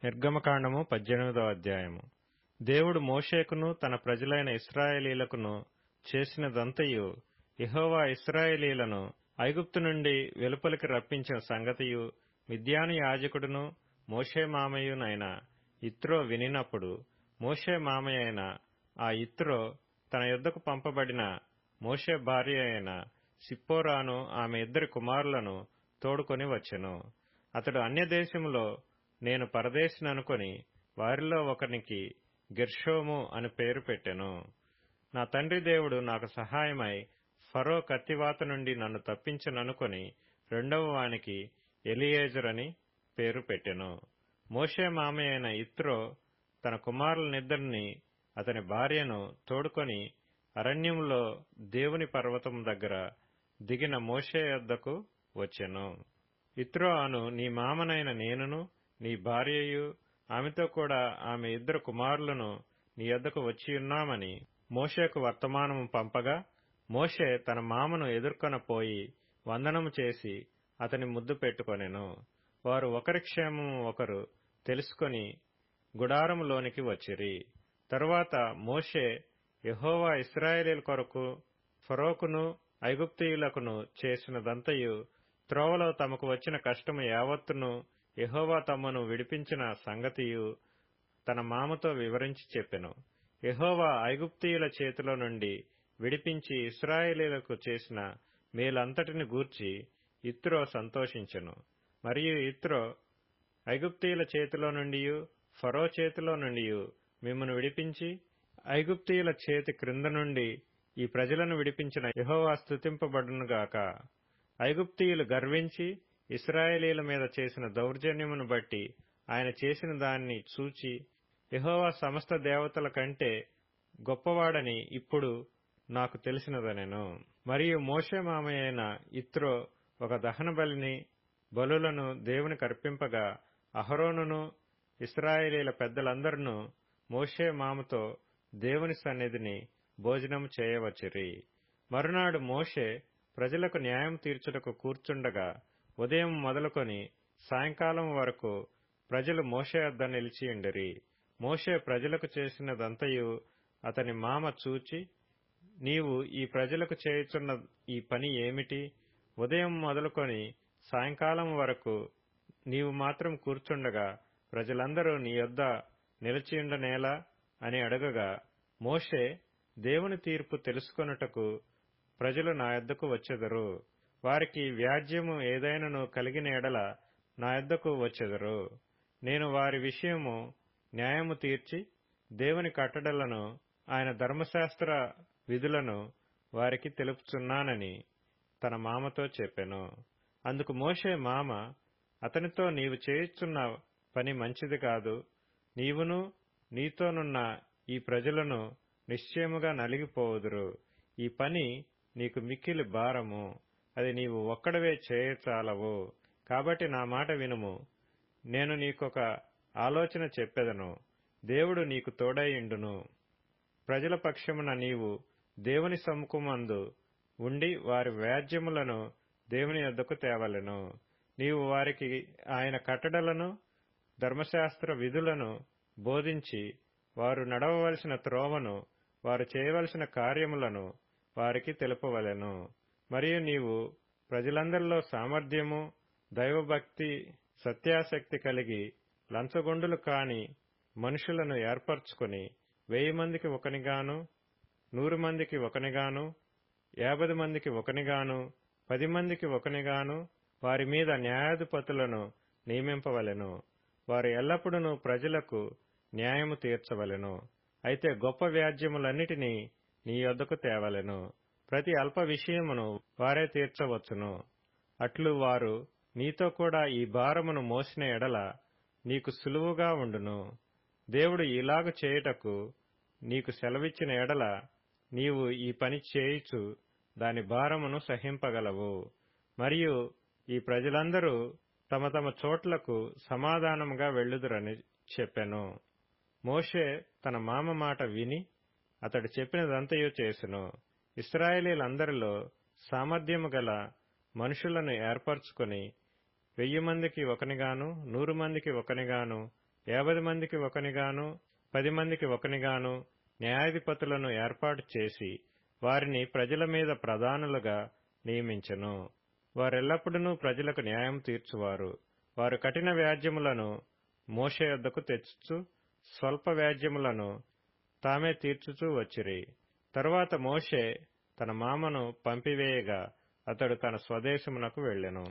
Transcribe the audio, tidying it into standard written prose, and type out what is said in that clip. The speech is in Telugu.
నిర్గమకాండము 18వ అధ్యాయము. దేవుడు మోషేకును తన ప్రజలైన ఇశ్రాయేలీలకును చేసినదంతయు, యెహోవా ఇశ్రాయేలీలను ఐగుప్తు నుండి వెలుపలికి రప్పించిన సంగతియు మిద్యాను యాజకుడును మోషే మామయ్యునైన యిత్రో వినినప్పుడు, మోషే మామయ్యైన ఆ యిత్రో తన యొద్దకు పంపబడిన మోషే భార్య అయిన సిప్పోరాను ఆమె ఇద్దరి కుమారులను తోడుకొని వచ్చెను. అతడు అన్యదేశములో నేను పరదేశిననుకొని వారిలో ఒకనికి గెర్షోము అని పేరు పెట్టెను. నా తండ్రి దేవుడు నాకు సహాయమై ఫరో కత్తివాత నుండి నన్ను తప్పించననుకొని రెండవ వానికి ఎలియేజర్ అని పేరు పెట్టెను. మోషే మామయ్య అయిన యిత్రో తన కుమారులనిద్దరిని అతని భార్యను తోడుకొని అరణ్యములో దేవుని పర్వతము దగ్గర దిగిన మోషే యొద్దకు వచ్చెను. యిత్రో అను నీ మామనైన నేనును నీ భార్యయు ఆమెతో కూడా ఆమె ఇద్దరు కుమారులను నీ యొద్దకు వచ్చియున్నామని మోషేకు వర్తమానము పంపగా, మోషే తన మామను ఎదుర్కొనపోయి వందనము చేసి అతని ముద్దు పెట్టుకొనెను. వారు ఒకరి క్షేమము ఒకరు తెలుసుకొని గుడారములోనికి వచ్చిరి. తరువాత మోషే యెహోవా ఇశ్రాయేలీల కొరకు ఫరోకును ఐగుప్తీయులకును చేసినదంతయు, త్రోవలో తమకు వచ్చిన కష్టము యావత్తును యెహోవా తమను విడిపించిన సంగతియు తన మామతో వివరించి చెప్పెను. యెహోవా ఐగుప్తీయుల చేతిలో నుండి విడిపించి ఇశ్రాయేలీలకు చేసిన మేలంతటిని గూర్చి యిత్రో సంతోషించెను. మరియు యిత్రో, ఐగుప్తీయుల చేతిలో నుండియు ఫరో చేతిలో నుండియు మిమ్మును విడిపించి ఐగుప్తీయుల చేతి క్రింద నుండి ఈ ప్రజలను విడిపించిన యెహోవా స్తుతింపబడునుగాక. ఐగుప్తీయులు గర్వించి ఇశ్రాయేలీల మీద చేసిన దౌర్జన్యమును బట్టి ఆయన చేసిన దాన్ని చూచి, యెహోవా సమస్త దేవతల కంటే గొప్పవాడని ఇప్పుడు నాకు తెలిసినదనెను. మరియు మోషే మామయ్య అయిన యిత్రో ఒక దహన బలులను దేవునికి అర్పింపగా, అహరోనును ఇశ్రాయేలీల పెద్దలందరూ మోషే మామతో దేవుని సన్నిధిని భోజనము చేయవచ్చిరి. మరునాడు మోషే ప్రజలకు న్యాయం తీర్చుటకు కూర్చుండగా, ఉదయం మొదలుకొని సాయంకాలం వరకు ప్రజలు మోషే వద్ద నిలిచియుండిరి. మోషే ప్రజలకు చేసినదంతయు అతని మామ చూచి, నీవు ఈ ప్రజలకు చేయుచున్న ఈ పని ఏమిటి? ఉదయం మొదలుకొని సాయంకాలం వరకు నీవు మాత్రం కూర్చుండగా ప్రజలందరూ నీ యొద్ద నిలిచియుండనేలా అని అడగగా, మోషే, దేవుని తీర్పు తెలుసుకొనుటకు ప్రజలు నా యొద్దకు వచ్చెదరు. వారికి వ్యాజ్యము ఏదైనను కలిగిన ఎడల నా యొద్దకు వచ్చెదరు. నేను వారి విషయము న్యాయము తీర్చి దేవుని కట్టడలను ఆయన ధర్మశాస్త్ర విధులను వారికి తెలుపుచున్నానని తన మామతో చెప్పెను. అందుకు మోషే మామ అతనితో, నీవు చేయుచున్న పని మంచిది కాదు. నీవును నీతోనున్న ఈ ప్రజలను నిశ్చయముగా నలిగిపోవుదురు. ఈ పని నీకు మిక్కిలి భారము. అది నీవు ఒక్కడవే చేయచాలవు. కాబట్టి నా మాట వినుము. నేను నీకొక ఆలోచన చెప్పెదను. దేవుడు నీకు తోడైయుండును. ప్రజల పక్షమున నీవు దేవుని సముఖమందు ఉండి వారి వ్యాజ్యములను దేవుని యొద్దకు తేవలెను. నీవు వారికి ఆయన కట్టడలను ధర్మశాస్త్ర విధులను బోధించి, వారు నడవవలసిన త్రోవను, వారు చేయవలసిన కార్యములను వారికి తెలుపవలెను. మరియు నీవు ప్రజలందరిలో సామర్థ్యము, దైవభక్తి, సత్యాసక్తి కలిగి లంచగొండులు కాని మనుషులను ఏర్పరచుకొని 1000 మందికి ఒకనిగాను, 100 మందికి ఒకనిగాను, 50 మందికి ఒకనిగాను, 10 మందికి ఒకనిగాను వారి మీద న్యాయాధిపతులను నియమింపవలెను. వారు ఎల్లప్పుడూ ప్రజలకు న్యాయము తీర్చవలెను. అయితే గొప్ప వ్యాజ్యములన్నిటినీ నీ యొద్దకు తేవలెను. ప్రతి అల్ప విషయమును వారే తీర్చవచ్చును. అట్లు వారు నీతో కూడా ఈ భారమును మోసిన ఎడల నీకు సులువుగా ఉండును. దేవుడు ఇలాగు చేయుటకు నీకు సెలవిచ్చిన ఎడల నీవు ఈ పని చేయుచు దాని భారమును సహింపగలవు. మరియు ఈ ప్రజలందరూ తమ తమ చోట్లకు సమాధానముగా వెళ్ళుదురని చెప్పెను. మోషే తన మామ మాట విని అతడు చెప్పినదంతయు చేసెను. ఇశ్రాయేలీలందరిలో సామర్థ్యము గల మనుషులను ఏర్పరచుకొని 1000 మందికి ఒకనిగాను, 100 మందికి ఒకనిగాను, 50 మందికి ఒకనిగాను 10 మందికి ఒకనిగాను న్యాయాధిపతులను ఏర్పాటు చేసి వారిని ప్రజల మీద ప్రధానులుగా నియమించెను. వారెల్లప్పుడూ ప్రజలకు న్యాయం తీర్చువారు. వారు కఠిన వ్యాజ్యములను మోషే యొద్దకు తెచ్చుచు స్వల్ప వ్యాజ్యములను తామే తీర్చుచూ వచ్చిరి. తరువాత మోషే తన మామను పంపివేయగా అతడు తన స్వదేశమునకు వెళ్ళెను.